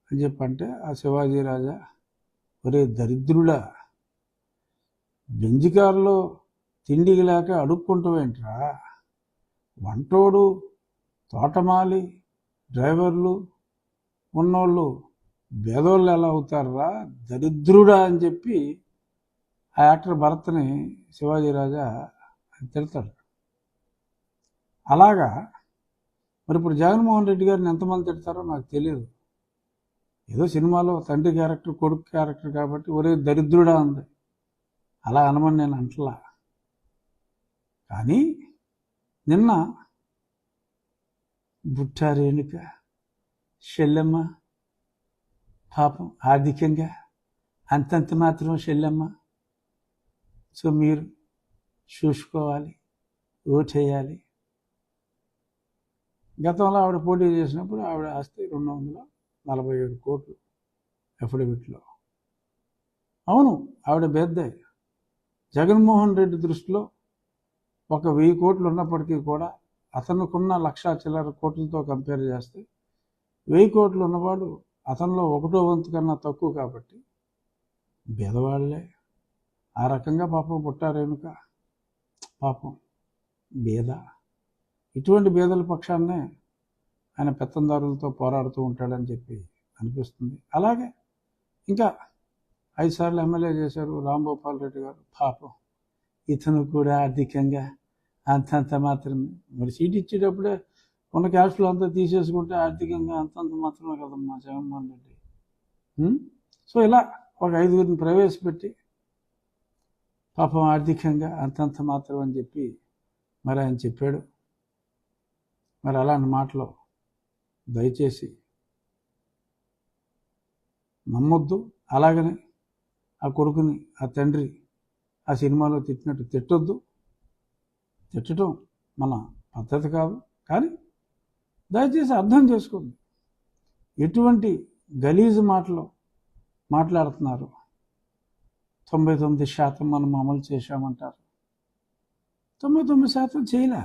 అని చెప్పంటే ఆ శివాజీ రాజా, ఒరే దరిద్రుడా, బెంజ్ కారులో తిండికి లేక అడుక్కుంటావేంట్రా, వంటోడు, తోటమాలి, డ్రైవర్లు ఉన్నోళ్ళు పేదోళ్ళు ఎలా అవుతారా దరిద్రుడా అని చెప్పి ఆ యాక్టర్ భరత్ని శివాజీ రాజా తిడతాడు. అలాగా మరి ఇప్పుడు జగన్మోహన్ రెడ్డి గారిని ఎంతమంది తిడతారో నాకు తెలియదు. ఏదో సినిమాలో తండ్రి క్యారెక్టర్, కొడుకు క్యారెక్టర్ కాబట్టి ఒరే దరిద్రుడా ఉంది, అలా అనమని నేను అంటలా. కానీ నిన్న బుట్టా రేణుక చెల్లెమ్మ పాపం ఆర్థికంగా అంతంత మాత్రం చెల్లెమ్మ, సో మీరు చూసుకోవాలి, ఓటేయాలి. గతంలో ఆవిడ పోటీ చేసినప్పుడు ఆవిడ ఆస్తి 247 కోట్లు అఫిడవిట్లో. అవును, ఆవిడ బేద్దాయి. జగన్మోహన్ రెడ్డి దృష్టిలో 1,000 కోట్లు ఉన్నప్పటికీ కూడా అతనుకున్న 1,00,000 చిల్లర కోట్లతో కంపేర్ చేస్తే 1000 కోట్లు ఉన్నవాడు అతనిలో 1/4 వంతు కన్నా తక్కువ కాబట్టి బేదవాళ్లే. ఆ రకంగా పాపం బుట్టా రేణుక పాపం బేద. ఇటువంటి బేదల పక్షాన్నే ఆయన పెత్తందారులతో పోరాడుతూ ఉంటాడని చెప్పి అనిపిస్తుంది. అలాగే ఇంకా 5 సార్లు ఎమ్మెల్యే చేశారు రాంభూపాల్ రెడ్డి గారు, పాపం ఇతను కూడా ఆర్థికంగా అంతంత మాత్రమే. మరి సీట్ ఇచ్చేటప్పుడే ఉన్న క్యాష్లో అంతా తీసేసుకుంటే ఆర్థికంగా అంతంత మాత్రమే కదమ్మా జగన్మోహన్ రెడ్డి. సో ఇలా ఒక 5గురిని ప్రవేశపెట్టి పాపం ఆర్థికంగా అంతంత మాత్రం అని చెప్పి మరి ఆయన చెప్పాడు. మరి అలాంటి మాటలు దయచేసి నమ్మొద్దు. అలాగనే ఆ కొడుకుని, ఆ తండ్రి ఆ సినిమాలో తిట్టినట్టు తిట్టొద్దు. తిట్టడం మన పద్ధతి కాదు. కానీ దయచేసి అర్థం చేసుకోండి, ఎటువంటి గలీజు మాటలు మాట్లాడుతున్నారు. 99% మనం అమలు చేశామంటారు, 99% చేయలే.